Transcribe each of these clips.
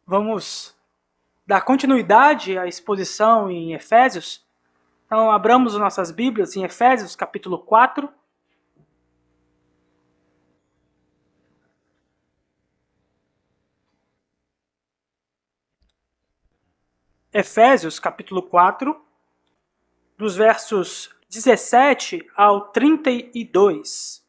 Vamos dar continuidade à exposição em Efésios. Então, abramos nossas Bíblias em Efésios, capítulo 4. Efésios, capítulo 4, dos versos 17 ao 32.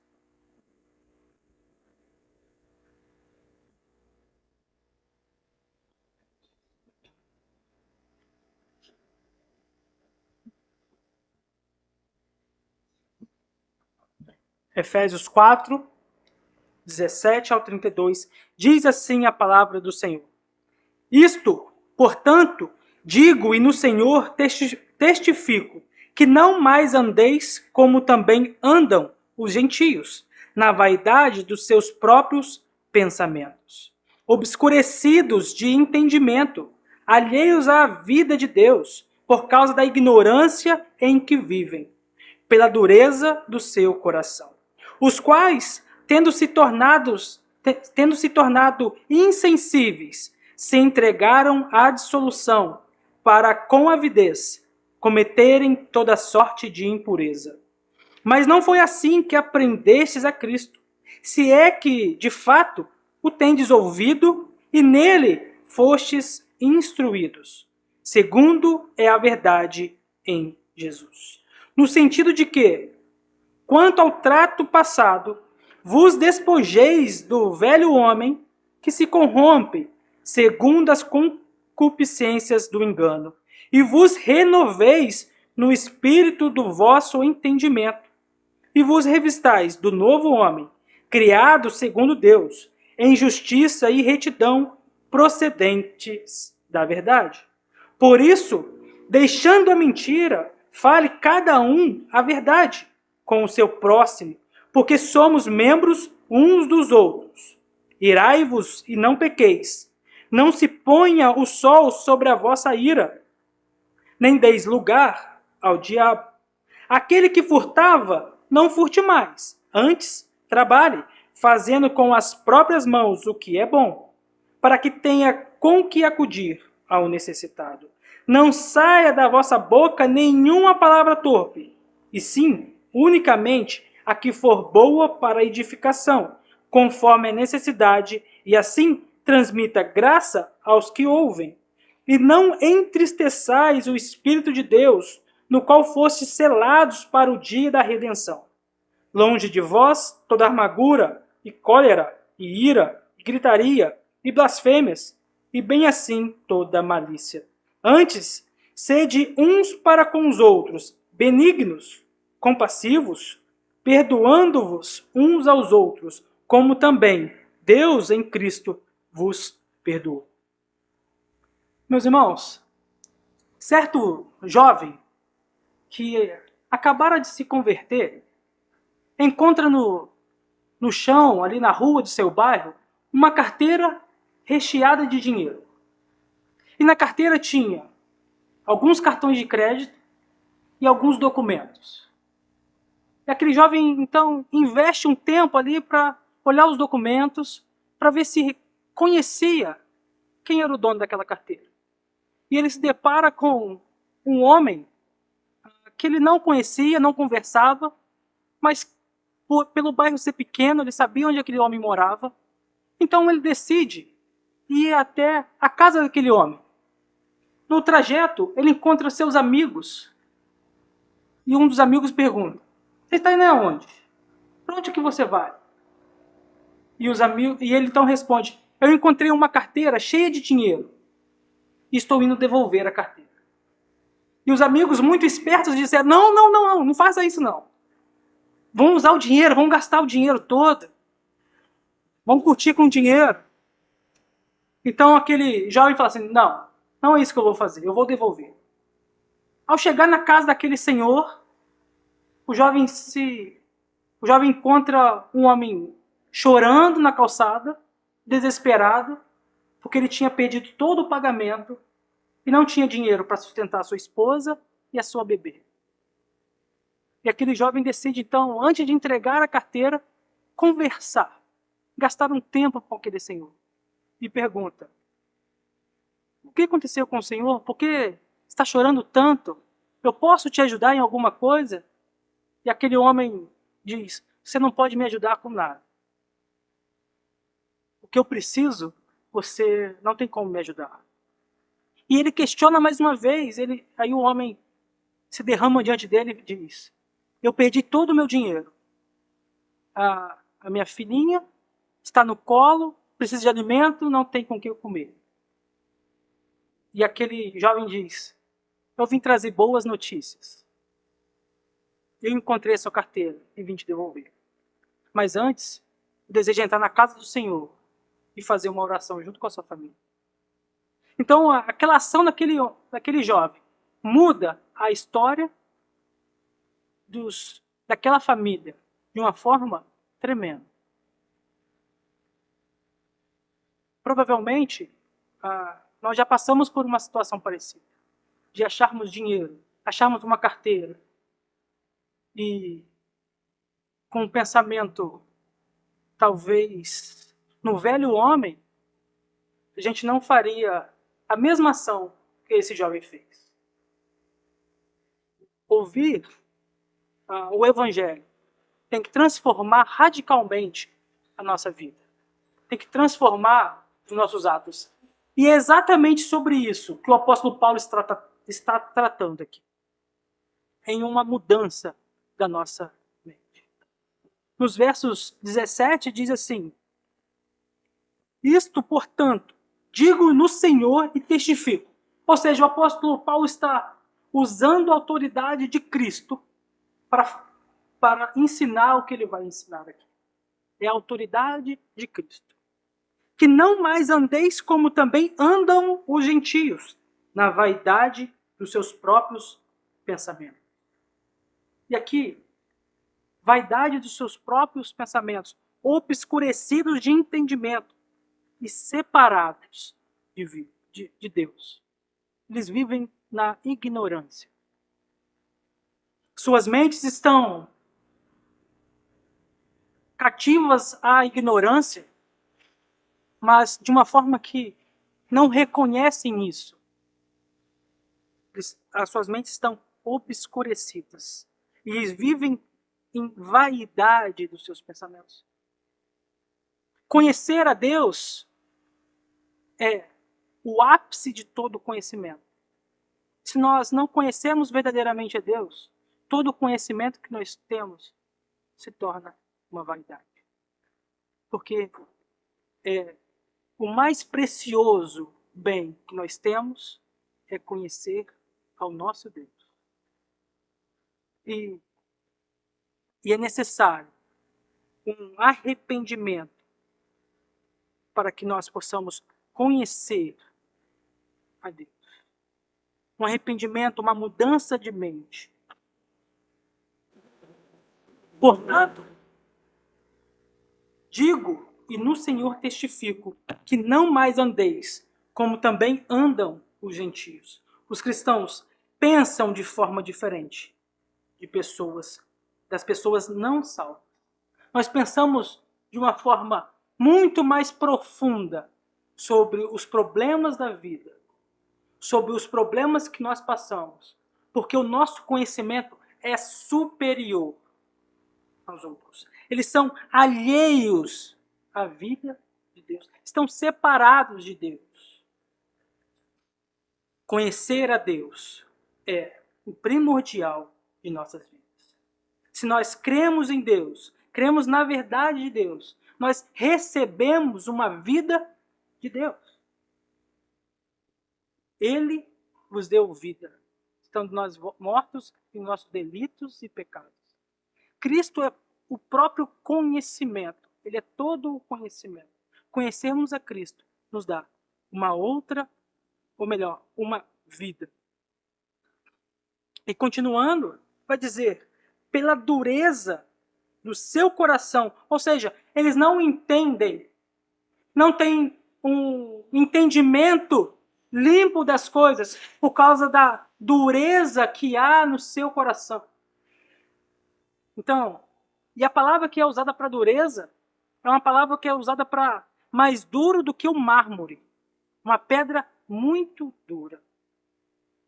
Efésios 4, 17 ao 32, diz assim a palavra do Senhor. Isto, portanto, digo e no Senhor testifico, que não mais andeis como também andam os gentios, na vaidade dos seus próprios pensamentos, obscurecidos de entendimento, alheios à vida de Deus, por causa da ignorância em que vivem, pela dureza do seu coração, os quais, tendo se tornado insensíveis, se entregaram à dissolução, para com avidez cometerem toda sorte de impureza. Mas não foi assim que aprendestes a Cristo, se é que, de fato, o tendes ouvido e nele fostes instruídos, segundo é a verdade em Jesus. No sentido de que, quanto ao trato passado, vos despojeis do velho homem que se corrompe segundo as concupiscências do engano, e vos renoveis no espírito do vosso entendimento, e vos revistais do novo homem, criado segundo Deus, em justiça e retidão procedentes da verdade. Por isso, deixando a mentira, fale cada um a verdade com o seu próximo, porque somos membros uns dos outros. Irai-vos e não pequeis. Não se ponha o sol sobre a vossa ira, nem deis lugar ao diabo. Aquele que furtava, não furte mais. Antes, trabalhe, fazendo com as próprias mãos o que é bom, para que tenha com que acudir ao necessitado. Não saia da vossa boca nenhuma palavra torpe, e sim, unicamente, a que for boa para edificação, conforme a necessidade, e assim transmita graça aos que ouvem. E não entristeçais o Espírito de Deus, no qual fostes selados para o dia da redenção. Longe de vós toda amargura, e cólera, e ira, e gritaria, e blasfêmias, e bem assim toda malícia. Antes, sede uns para com os outros, benignos, compassivos, perdoando-vos uns aos outros, como também Deus em Cristo vos perdoou. Meus irmãos, certo jovem que acabara de se converter encontra no chão, ali na rua de seu bairro, uma carteira recheada de dinheiro. E na carteira tinha alguns cartões de crédito e alguns documentos. E aquele jovem, então, investe um tempo ali para olhar os documentos, para ver se conhecia quem era o dono daquela carteira. E ele se depara com um homem que ele não conhecia, não conversava, mas pelo bairro ser pequeno, ele sabia onde aquele homem morava. Então ele decide ir até a casa daquele homem. No trajeto, ele encontra seus amigos. E um dos amigos pergunta: "Você está indo aonde? Para onde que você vai?" E ele então responde: "Eu encontrei uma carteira cheia de dinheiro e estou indo devolver a carteira." E os amigos, muito espertos, disseram: não faça isso não. Vamos usar o dinheiro, vamos gastar o dinheiro todo. Vamos curtir com o dinheiro. Então aquele jovem fala assim: não é isso que eu vou fazer, eu vou devolver. Ao chegar na casa daquele senhor, o jovem encontra um homem chorando na calçada, desesperado, porque ele tinha perdido todo o pagamento e não tinha dinheiro para sustentar a sua esposa e a sua bebê. E aquele jovem decide, então, antes de entregar a carteira, conversar, gastar um tempo com aquele senhor. E pergunta: que aconteceu com o senhor? Por que está chorando tanto? Eu posso te ajudar em alguma coisa? E aquele homem diz, você não pode me ajudar com nada. O que eu preciso, você não tem como me ajudar. E ele questiona mais uma vez. Aí o homem se derrama diante dele e diz, eu perdi todo o meu dinheiro. A minha filhinha está no colo, precisa de alimento, não tem com o que eu comer. E aquele jovem diz, eu vim trazer boas notícias. Eu encontrei a sua carteira e vim te devolver. Mas antes, eu desejo entrar na casa do Senhor e fazer uma oração junto com a sua família. Então, aquela ação daquele jovem muda a história daquela família de uma forma tremenda. Provavelmente, nós já passamos por uma situação parecida, de acharmos dinheiro, acharmos uma carteira, e com um pensamento, talvez, no velho homem, a gente não faria a mesma ação que esse jovem fez. Ouvir o Evangelho tem que transformar radicalmente a nossa vida. Tem que transformar os nossos atos. E é exatamente sobre isso que o apóstolo Paulo está tratando aqui. Em uma mudança da nossa mente. Nos versos 17 diz assim, isto, portanto, digo no Senhor e testifico. Ou seja, o apóstolo Paulo está usando a autoridade de Cristo para ensinar o que ele vai ensinar aqui. É a autoridade de Cristo. Que não mais andeis como também andam os gentios, na vaidade dos seus próprios pensamentos. E aqui, vaidade dos seus próprios pensamentos, obscurecidos de entendimento e separados de Deus. Eles vivem na ignorância. Suas mentes estão cativas à ignorância, mas de uma forma que não reconhecem isso. As suas mentes estão obscurecidas. E eles vivem em vaidade dos seus pensamentos. Conhecer a Deus é o ápice de todo conhecimento. Se nós não conhecemos verdadeiramente a Deus, todo o conhecimento que nós temos se torna uma vaidade. Porque o mais precioso bem que nós temos é conhecer ao nosso Deus. E é necessário um arrependimento para que nós possamos conhecer a Deus. Um arrependimento, uma mudança de mente. Portanto, digo e no Senhor testifico que não mais andeis como também andam os gentios. Os cristãos pensam de forma diferente das pessoas não salvas. Nós pensamos de uma forma muito mais profunda sobre os problemas da vida, sobre os problemas que nós passamos, porque o nosso conhecimento é superior aos outros. Eles são alheios à vida de Deus, estão separados de Deus. Conhecer a Deus é o primordial de nossas vidas. Se nós cremos em Deus, cremos na verdade de Deus, nós recebemos uma vida de Deus. Ele vos deu vida, estando nós mortos em nossos delitos e pecados. Cristo é o próprio conhecimento, ele é todo o conhecimento. Conhecermos a Cristo nos dá uma outra, ou melhor, uma vida. E continuando, vai dizer, pela dureza do seu coração, ou seja, eles não entendem, não têm um entendimento limpo das coisas por causa da dureza que há no seu coração. Então, e a palavra que é usada para dureza é uma palavra que é usada para mais duro do que o mármore, uma pedra muito dura.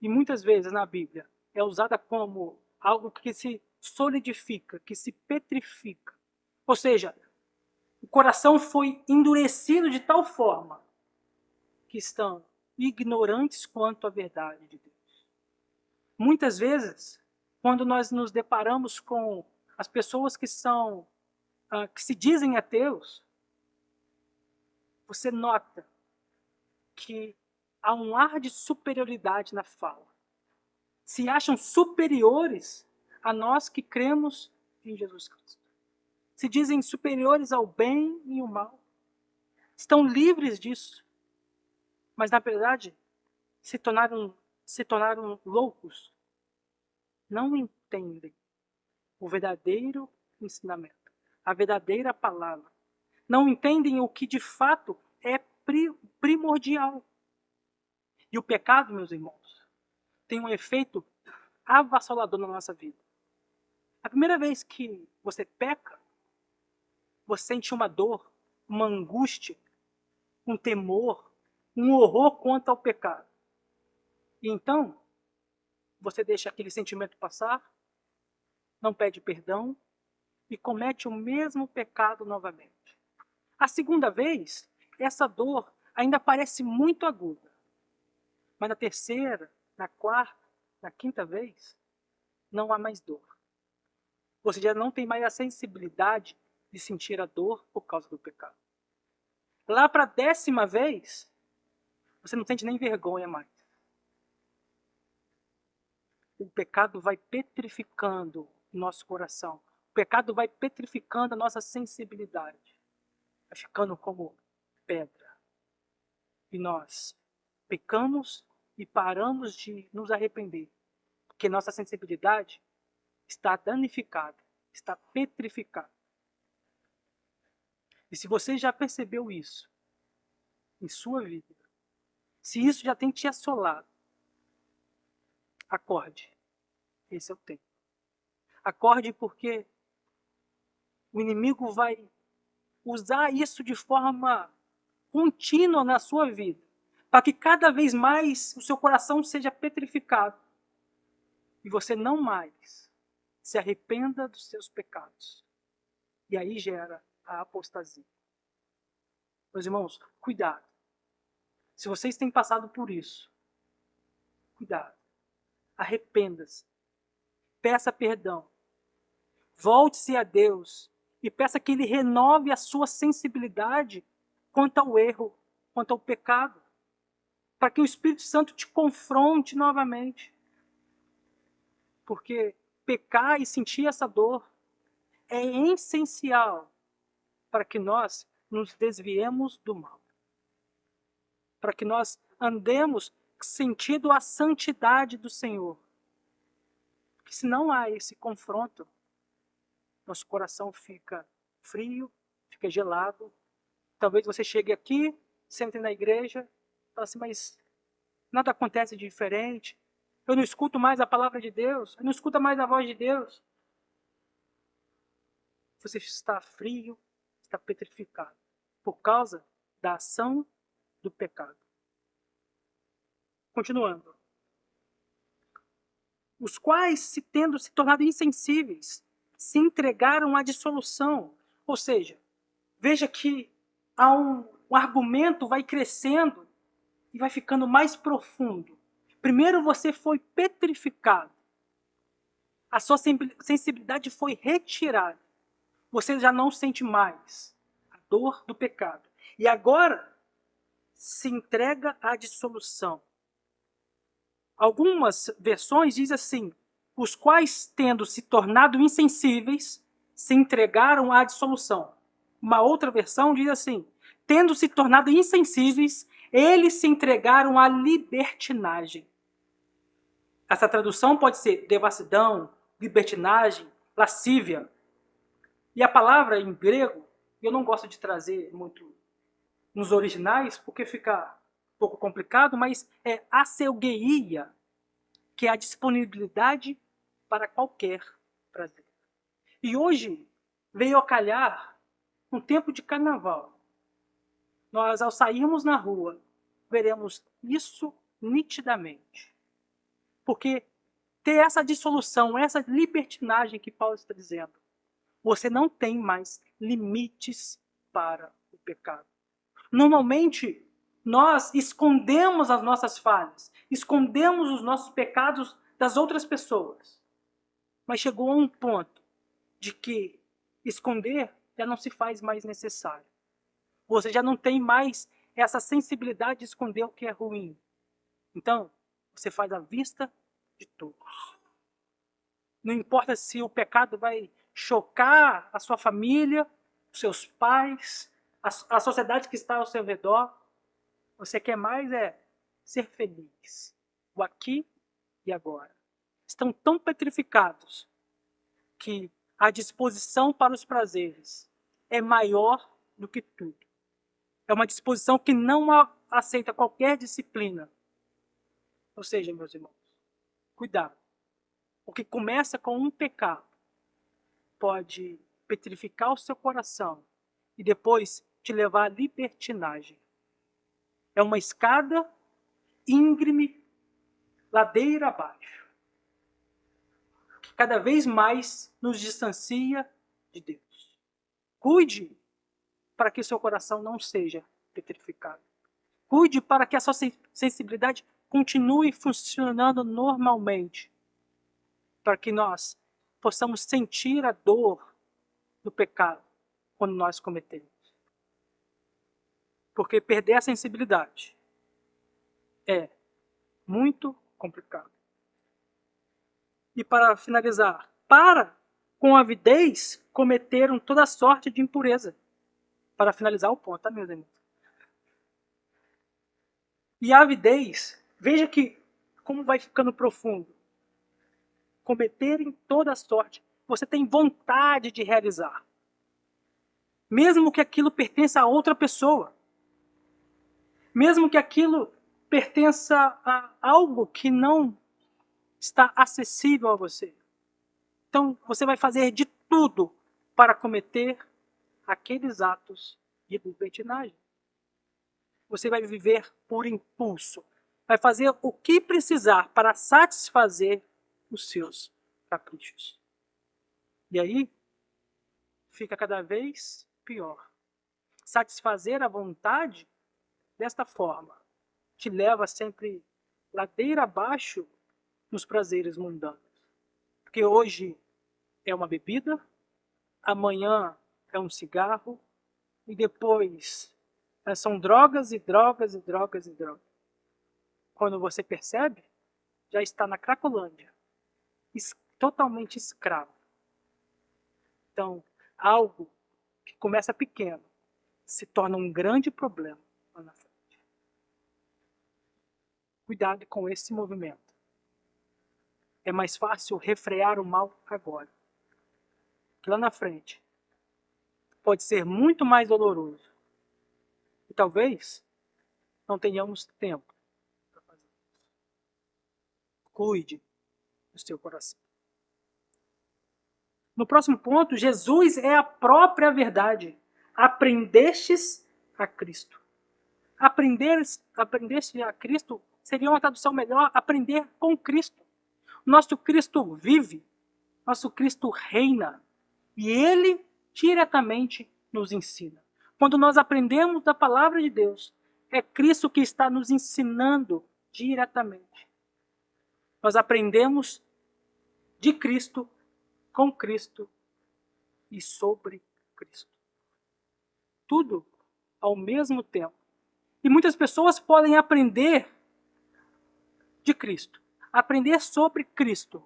E muitas vezes na Bíblia é usada como algo que se solidifica, que se petrifica. Ou seja, o coração foi endurecido de tal forma que estão ignorantes quanto à verdade de Deus. Muitas vezes, quando nós nos deparamos com as pessoas que se dizem ateus, você nota que há um ar de superioridade na fala. Se acham superiores a nós que cremos em Jesus Cristo. Se dizem superiores ao bem e ao mal. Estão livres disso. Mas, na verdade, se tornaram loucos. Não entendem o verdadeiro ensinamento, a verdadeira palavra. Não entendem o que de fato é primordial. E o pecado, meus irmãos, tem um efeito avassalador na nossa vida. A primeira vez que você peca, você sente uma dor, uma angústia, um temor, um horror quanto ao pecado. E então, você deixa aquele sentimento passar, não pede perdão e comete o mesmo pecado novamente. A segunda vez, essa dor ainda parece muito aguda. Mas na terceira, na quarta, na quinta vez, não há mais dor. Você já não tem mais a sensibilidade de sentir a dor por causa do pecado. Lá para a 10ª vez, você não sente nem vergonha mais. O pecado vai petrificando o nosso coração. O pecado vai petrificando a nossa sensibilidade. Vai ficando como pedra. E nós pecamos e paramos de nos arrepender. Porque nossa sensibilidade está danificada, está petrificada. E se você já percebeu isso em sua vida, se isso já tem te assolado, acorde. Esse é o tempo. Acorde porque o inimigo vai usar isso de forma contínua na sua vida, para que cada vez mais o seu coração seja petrificado e você não mais se arrependa dos seus pecados. E aí gera a apostasia. Meus irmãos, cuidado. Se vocês têm passado por isso, cuidado. Arrependa-se. Peça perdão. Volte-se a Deus e peça que Ele renove a sua sensibilidade quanto ao erro, quanto ao pecado, para que o Espírito Santo te confronte novamente. Porque pecar e sentir essa dor é essencial para que nós nos desviemos do mal. Para que nós andemos sentindo a santidade do Senhor. Porque se não há esse confronto, nosso coração fica frio, fica gelado. Talvez você chegue aqui, sente na igreja, fala assim, mas nada acontece de diferente. Eu não escuto mais a palavra de Deus, eu não escuto mais a voz de Deus. Você está frio, está petrificado, por causa da ação do pecado. Continuando. Os quais, tendo se tornado insensíveis, se entregaram à dissolução. Ou seja, veja que há um argumento vai crescendo e vai ficando mais profundo. Primeiro você foi petrificado. A sua sensibilidade foi retirada. Você já não sente mais a dor do pecado. E agora se entrega à dissolução. Algumas versões dizem assim, os quais, tendo se tornado insensíveis, se entregaram à dissolução. Uma outra versão diz assim, tendo se tornado insensíveis, eles se entregaram à libertinagem. Essa tradução pode ser devassidão, libertinagem, lascívia. E a palavra em grego, eu não gosto de trazer muito nos originais, porque fica um pouco complicado, mas é aselgeia, que é a disponibilidade para qualquer prazer. E hoje veio a calhar um tempo de carnaval. Nós, ao sairmos na rua, veremos isso nitidamente. Porque ter essa dissolução, essa libertinagem que Paulo está dizendo, você não tem mais limites para o pecado. Normalmente, nós escondemos as nossas falhas, escondemos os nossos pecados das outras pessoas. Mas chegou a um ponto de que esconder já não se faz mais necessário. Você já não tem mais essa sensibilidade de esconder o que é ruim. Então, você faz à vista de todos. Não importa se o pecado vai chocar a sua família, os seus pais, a sociedade que está ao seu redor. Você quer mais é ser feliz. O aqui e agora. Estão tão petrificados que a disposição para os prazeres é maior do que tudo. É uma disposição que não aceita qualquer disciplina. Ou seja, meus irmãos, cuidado. O que começa com um pecado pode petrificar o seu coração e depois te levar à libertinagem. É uma escada íngreme, ladeira abaixo, que cada vez mais nos distancia de Deus. Cuide para que seu coração não seja petrificado. Cuide para que a sua sensibilidade continue funcionando normalmente, para que nós possamos sentir a dor do pecado quando nós cometemos. Porque perder a sensibilidade é muito complicado. E para finalizar, com avidez cometeram toda sorte de impureza. Para finalizar o ponto, tá, meus irmãos? E a avidez, veja que como vai ficando profundo. Cometerem toda sorte. Você tem vontade de realizar. Mesmo que aquilo pertença a outra pessoa. Mesmo que aquilo pertença a algo que não está acessível a você. Então, você vai fazer de tudo para cometer aqueles atos de libertinagem. Você vai viver por impulso. Vai fazer o que precisar para satisfazer os seus caprichos. E aí, fica cada vez pior. Satisfazer a vontade desta forma te leva sempre ladeira abaixo nos prazeres mundanos. Porque hoje é uma bebida, amanhã é um cigarro, e depois são drogas e drogas e drogas e drogas. Quando você percebe, já está na Cracolândia, totalmente escravo. Então, algo que começa pequeno se torna um grande problema lá na frente. Cuidado com esse movimento. É mais fácil refrear o mal agora. Que lá na frente pode ser muito mais doloroso. E talvez não tenhamos tempo para fazer isso. Cuide do seu coração. No próximo ponto, Jesus é a própria verdade. Aprendestes a Cristo. Aprendeste a Cristo seria uma tradução melhor, aprender com Cristo. Nosso Cristo vive, nosso Cristo reina, e Ele diretamente nos ensina. Quando nós aprendemos da palavra de Deus, é Cristo que está nos ensinando diretamente. Nós aprendemos de Cristo, com Cristo e sobre Cristo. Tudo ao mesmo tempo. E muitas pessoas podem aprender de Cristo, aprender sobre Cristo,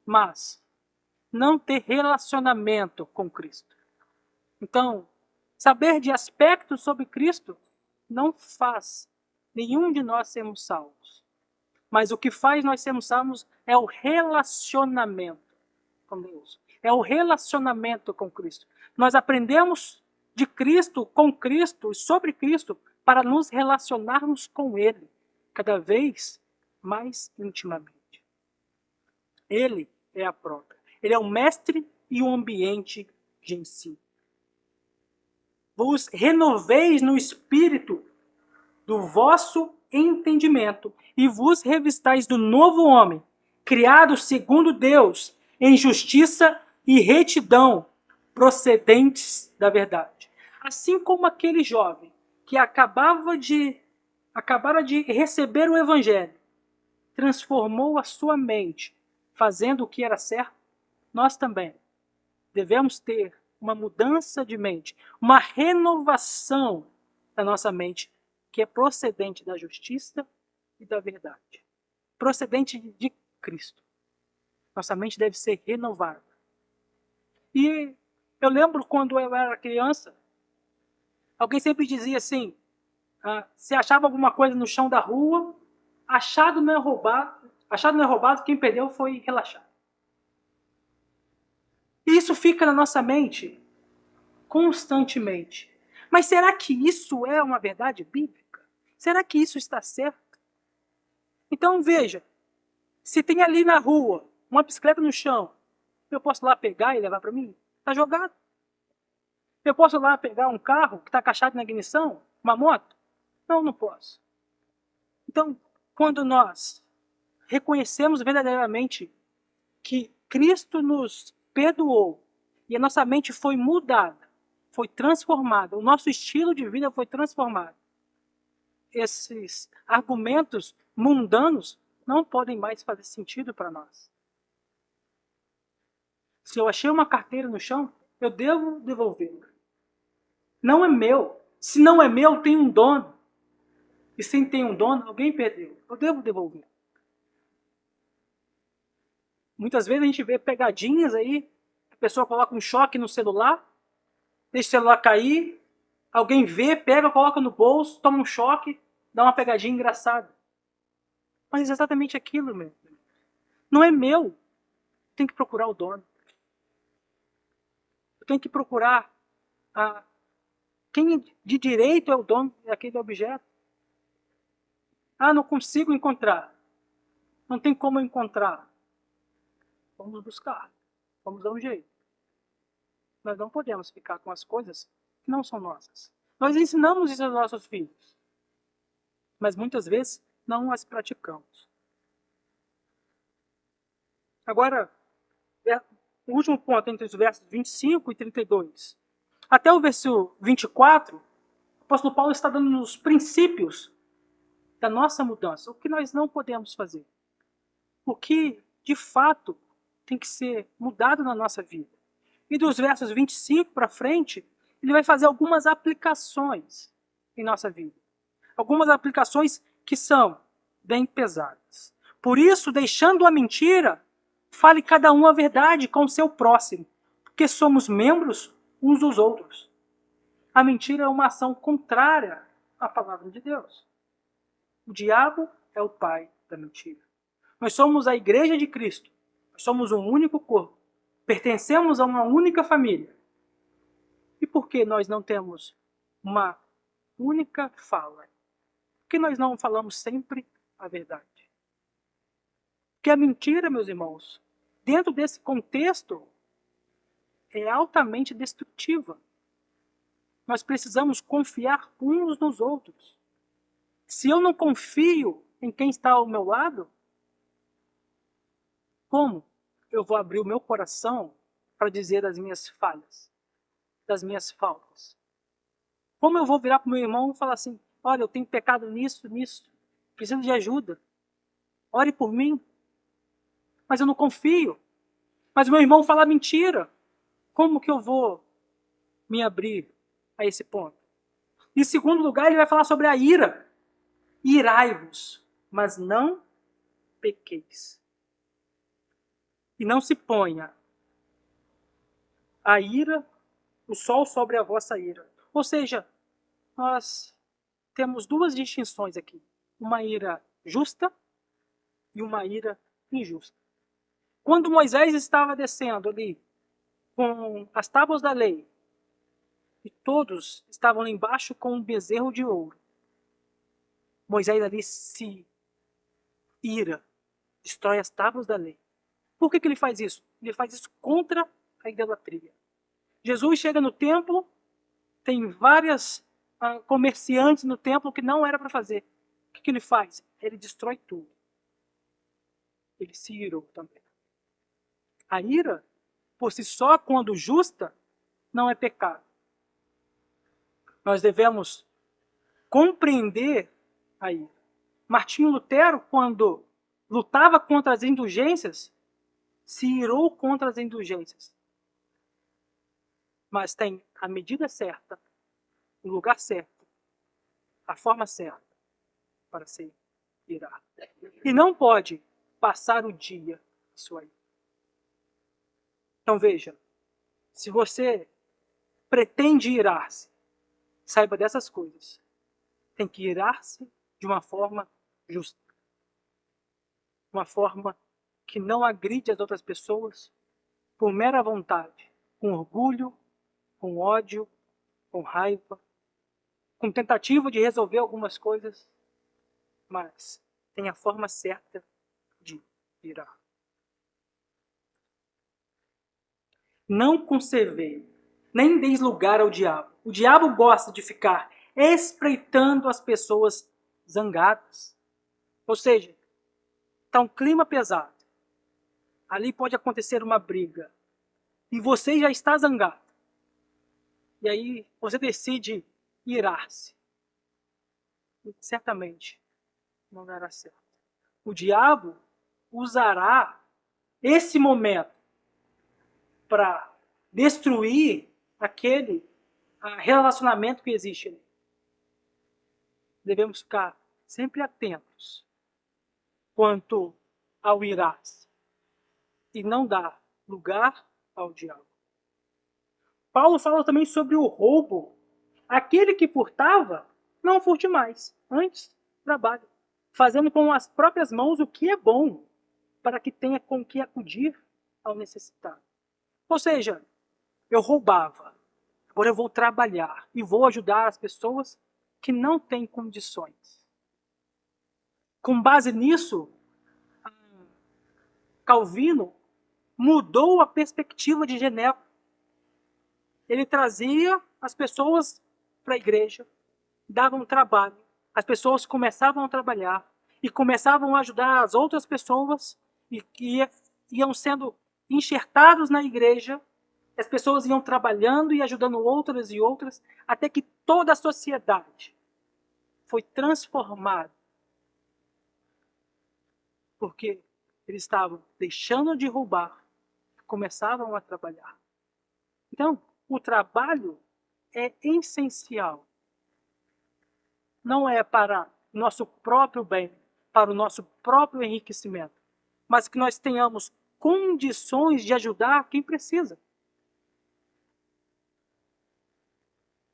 mas não ter relacionamento com Cristo. Então, saber de aspectos sobre Cristo não faz nenhum de nós sermos salvos. Mas o que faz nós sermos salvos é o relacionamento com Deus. É o relacionamento com Cristo. Nós aprendemos de Cristo, com Cristo e sobre Cristo para nos relacionarmos com Ele cada vez mais intimamente. Ele é a própria. Ele é o mestre e o ambiente de ensino. Vos renoveis no espírito do vosso entendimento e vos revistais do novo homem, criado segundo Deus, em justiça e retidão, procedentes da verdade. Assim como aquele jovem que acabara de receber o evangelho, transformou a sua mente, fazendo o que era certo, nós também devemos ter uma mudança de mente, uma renovação da nossa mente, que é procedente da justiça e da verdade. Procedente de Cristo. Nossa mente deve ser renovada. E eu lembro quando eu era criança, alguém sempre dizia assim, se achava alguma coisa no chão da rua, achado não é roubado, quem perdeu foi relaxado. E isso fica na nossa mente constantemente. Mas será que isso é uma verdade bíblica? Será que isso está certo? Então veja, se tem ali na rua uma bicicleta no chão, eu posso lá pegar e levar para mim? Está jogado. Eu posso lá pegar um carro que está caixado na ignição? Uma moto? Não, não posso. Então, quando nós reconhecemos verdadeiramente que Cristo nos perdoou e a nossa mente foi mudada, foi transformada, o nosso estilo de vida foi transformado, esses argumentos mundanos não podem mais fazer sentido para nós. Se eu achei uma carteira no chão, eu devo devolvê-la. Não é meu. Se não é meu, tem um dono. E se tem um dono, alguém perdeu. Eu devo devolver. Muitas vezes a gente vê pegadinhas aí, a pessoa coloca um choque no celular, deixa o celular cair, alguém vê, pega, coloca no bolso, toma um choque, dá uma pegadinha engraçada. Mas é exatamente aquilo mesmo. Não é meu. Tem que procurar o dono. Eu tenho que procurar quem de direito é o dono daquele objeto. Não consigo encontrar. Não tem como encontrar. Vamos buscar. Vamos dar um jeito. Nós não podemos ficar com as coisas que não são nossas. Nós ensinamos isso aos nossos filhos. Mas muitas vezes não as praticamos. Agora, o último ponto entre os versos 25 e 32. Até o verso 24, o apóstolo Paulo está dando os princípios da nossa mudança. O que nós não podemos fazer. O que, de fato, tem que ser mudado na nossa vida. E dos versos 25 para frente, ele vai fazer algumas aplicações em nossa vida. Algumas aplicações que são bem pesadas. Por isso, deixando a mentira, fale cada um a verdade com o seu próximo, porque somos membros uns dos outros. A mentira é uma ação contrária à palavra de Deus. O diabo é o pai da mentira. Nós somos a igreja de Cristo. Nós somos um único corpo. Pertencemos a uma única família. E por que nós não temos uma única fala? Por que nós não falamos sempre a verdade? Porque a mentira, meus irmãos, dentro desse contexto, é altamente destrutiva. Nós precisamos confiar uns nos outros. Se eu não confio em quem está ao meu lado, como eu vou abrir o meu coração para dizer as minhas falhas, das minhas faltas? Como eu vou virar para o meu irmão e falar assim, olha, eu tenho pecado nisso, preciso de ajuda, ore por mim, mas eu não confio, mas o meu irmão fala mentira, como que eu vou me abrir a esse ponto? Em segundo lugar, ele vai falar sobre a ira. Irai-vos, mas não pequeis. E não se ponha a ira, o sol sobre a vossa ira. Ou seja, nós temos duas distinções aqui. Uma ira justa e uma ira injusta. Quando Moisés estava descendo ali com as tábuas da lei, e todos estavam lá embaixo com um bezerro de ouro, Moisés ali se ira, destrói as tábuas da lei. Por que ele faz isso? Ele faz isso contra a idolatria. Jesus chega no templo, tem várias comerciantes no templo que não era para fazer. O que ele faz? Ele destrói tudo. Ele se irou também. A ira, por si só, quando justa, não é pecado. Nós devemos compreender a ira. Martinho Lutero, quando lutava contra as indulgências, se irou contra as indulgências. Mas tem a medida certa, o lugar certo, a forma certa para se irar. E não pode passar o dia isso aí. Então veja, se você pretende irar-se, saiba dessas coisas. Tem que irar-se de uma forma justa. Uma forma que não agride as outras pessoas por mera vontade, com orgulho, com ódio, com raiva, com tentativa de resolver algumas coisas, mas tem a forma certa de irar. Não conservei, nem deis lugar ao diabo. O diabo gosta de ficar espreitando as pessoas zangadas. Ou seja, está um clima pesado. Ali pode acontecer uma briga. E você já está zangado. E aí você decide irar-se. Certamente não dará certo. O diabo usará esse momento para destruir aquele relacionamento que existe ali. Devemos ficar sempre atentos quanto ao irar-se e não dar lugar ao diabo. Paulo fala também sobre o roubo. Aquele que furtava, não furte mais. Antes, trabalhe, fazendo com as próprias mãos o que é bom, para que tenha com que acudir ao necessitado. Ou seja, eu roubava, agora eu vou trabalhar e vou ajudar as pessoas que não têm condições. Com base nisso, Calvino mudou a perspectiva de Genebra. Ele trazia as pessoas para a igreja, davam trabalho, as pessoas começavam a trabalhar e começavam a ajudar as outras pessoas e iam sendo enxertados na igreja. As pessoas iam trabalhando e ajudando outras e outras, até que toda a sociedade foi transformada. Porque eles estavam deixando de roubar, começavam a trabalhar. Então, o trabalho é essencial. Não é para o nosso próprio bem, para o nosso próprio enriquecimento, mas que nós tenhamos condições de ajudar quem precisa.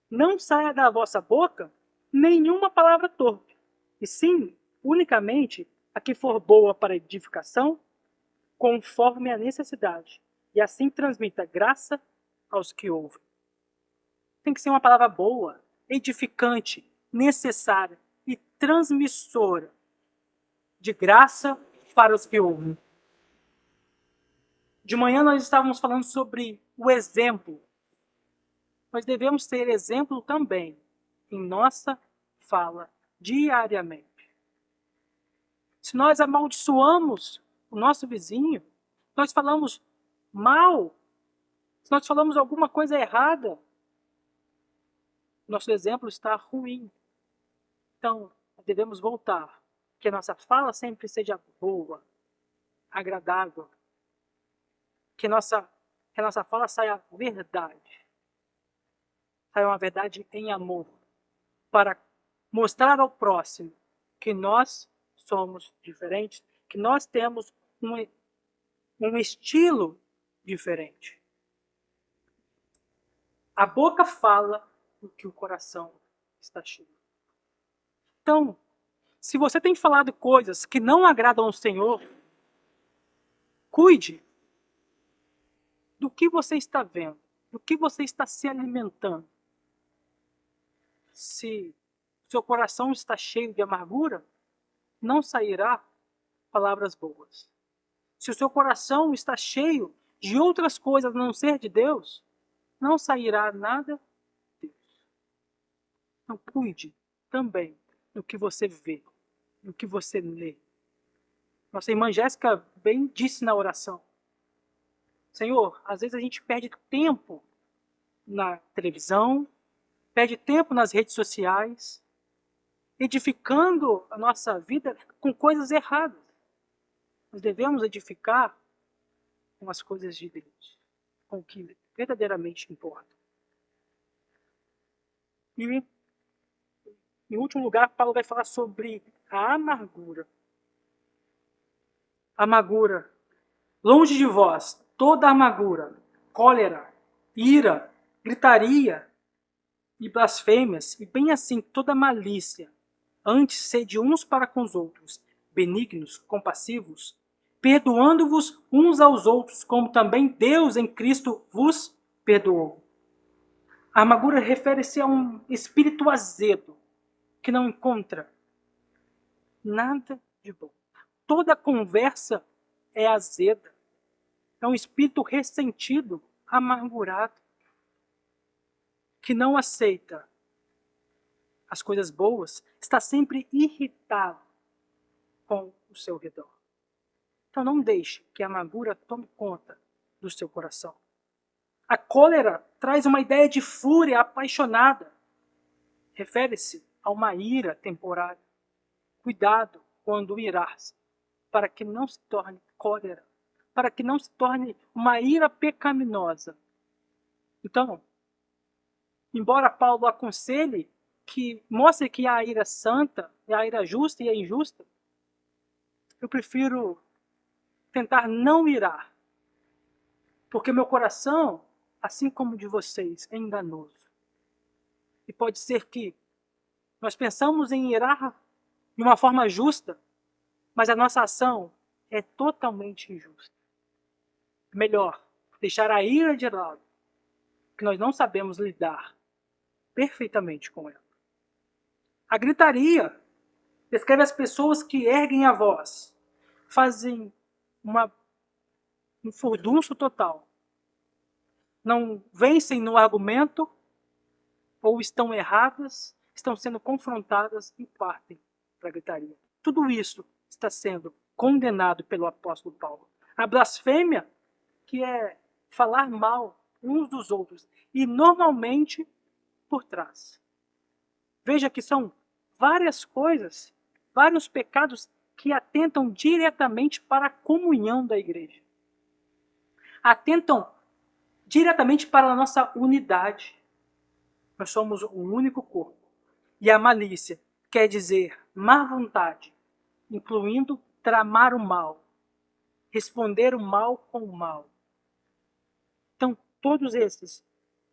Não saia da vossa boca nenhuma palavra torpe, e sim, unicamente, a que for boa para edificação, conforme a necessidade, e assim transmita graça aos que ouvem. Tem que ser uma palavra boa, edificante, necessária e transmissora de graça para os que ouvem. De manhã nós estávamos falando sobre o exemplo. Nós devemos ter exemplo também em nossa fala diariamente. Se nós amaldiçoamos o nosso vizinho, nós falamos mal, se nós falamos alguma coisa errada, nosso exemplo está ruim. Então, devemos voltar, que a nossa fala sempre seja boa, agradável, que a nossa fala saia verdade, saia uma verdade em amor, para mostrar ao próximo que nós somos diferentes, que nós temos um estilo diferente. A boca fala o que o coração está cheio. Então, se você tem falado coisas que não agradam ao Senhor, cuide do que você está vendo, do que você está se alimentando. Se seu coração está cheio de amargura, não sairá palavras boas. Se o seu coração está cheio de outras coisas a não ser de Deus, não sairá nada de Deus. Então cuide também do que você vê, do que você lê. Nossa irmã Jéssica bem disse na oração: Senhor, às vezes a gente perde tempo na televisão, perde tempo nas redes sociais, edificando a nossa vida com coisas erradas. Nós devemos edificar com as coisas de Deus, com o que verdadeiramente importa. E, em último lugar, Paulo vai falar sobre a amargura. Amargura. Longe de vós toda amargura, cólera, ira, gritaria e blasfêmias, e bem assim toda malícia. Antes sede uns para com os outros, benignos, compassivos, perdoando-vos uns aos outros, como também Deus em Cristo vos perdoou. A amargura refere-se a um espírito azedo, que não encontra nada de bom. Toda conversa é azeda. É um espírito ressentido, amargurado, que não aceita as coisas boas, está sempre irritado com o seu redor. Então não deixe que a amargura tome conta do seu coração. A cólera traz uma ideia de fúria apaixonada. Refere-se a uma ira temporária. Cuidado quando irar-se, para que não se torne cólera, para que não se torne uma ira pecaminosa. Então, embora Paulo aconselhe que mostre que há a ira santa, a ira justa e a injusta, eu prefiro tentar não irar, porque meu coração, assim como o de vocês, é enganoso. E pode ser que nós pensamos em irar de uma forma justa, mas a nossa ação é totalmente injusta. Melhor deixar a ira de lado, que nós não sabemos lidar perfeitamente com ela. A gritaria descreve as pessoas que erguem a voz, fazem um furdunço total, não vencem no argumento ou estão erradas, estão sendo confrontadas e partem para a gritaria. Tudo isso está sendo condenado pelo apóstolo Paulo. A blasfêmia, que é falar mal uns dos outros, e normalmente por trás. Veja que são várias coisas, vários pecados que atentam diretamente para a comunhão da igreja. Atentam diretamente para a nossa unidade. Nós somos um único corpo. E a malícia quer dizer má vontade, incluindo tramar o mal, responder o mal com o mal. Então, todos esses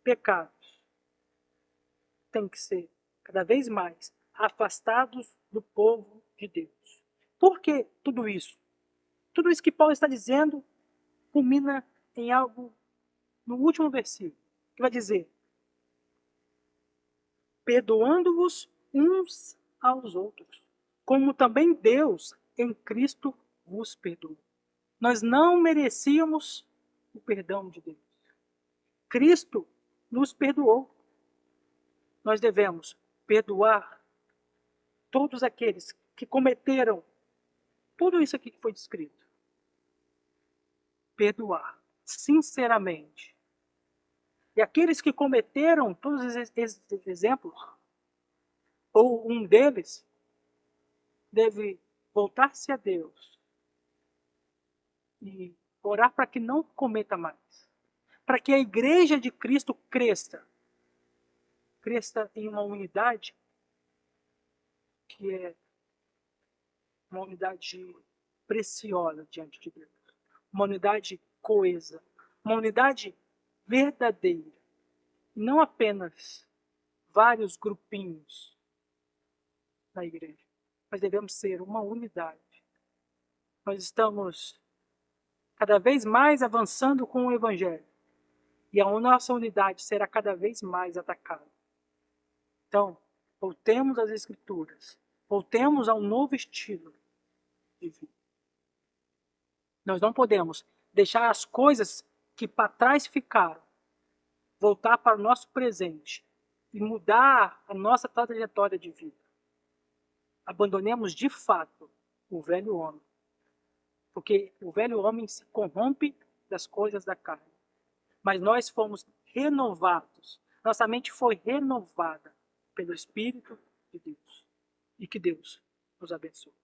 pecados têm que ser cada vez mais afastados do povo de Deus. Por que tudo isso? Tudo isso que Paulo está dizendo culmina em algo no último versículo, que vai dizer: perdoando-vos uns aos outros, como também Deus em Cristo vos perdoou. Nós não merecíamos o perdão de Deus. Cristo nos perdoou. Nós devemos perdoar todos aqueles que cometeram tudo isso aqui que foi descrito. Perdoar, sinceramente. E aqueles que cometeram todos esses exemplos, ou um deles, deve voltar-se a Deus e orar para que não cometa mais. Para que a igreja de Cristo cresça em uma unidade que é uma unidade preciosa diante de Deus. Uma unidade coesa. Uma unidade verdadeira. Não apenas vários grupinhos na igreja, mas devemos ser uma unidade. Nós estamos cada vez mais avançando com o Evangelho. E a nossa unidade será cada vez mais atacada. Então, voltemos às Escrituras. Voltemos a um novo estilo de vida. Nós não podemos deixar as coisas que para trás ficaram voltar para o nosso presente e mudar a nossa trajetória de vida. Abandonemos de fato o velho homem, porque o velho homem se corrompe das coisas da carne. Mas nós fomos renovados, nossa mente foi renovada pelo Espírito de Deus. E que Deus nos abençoe.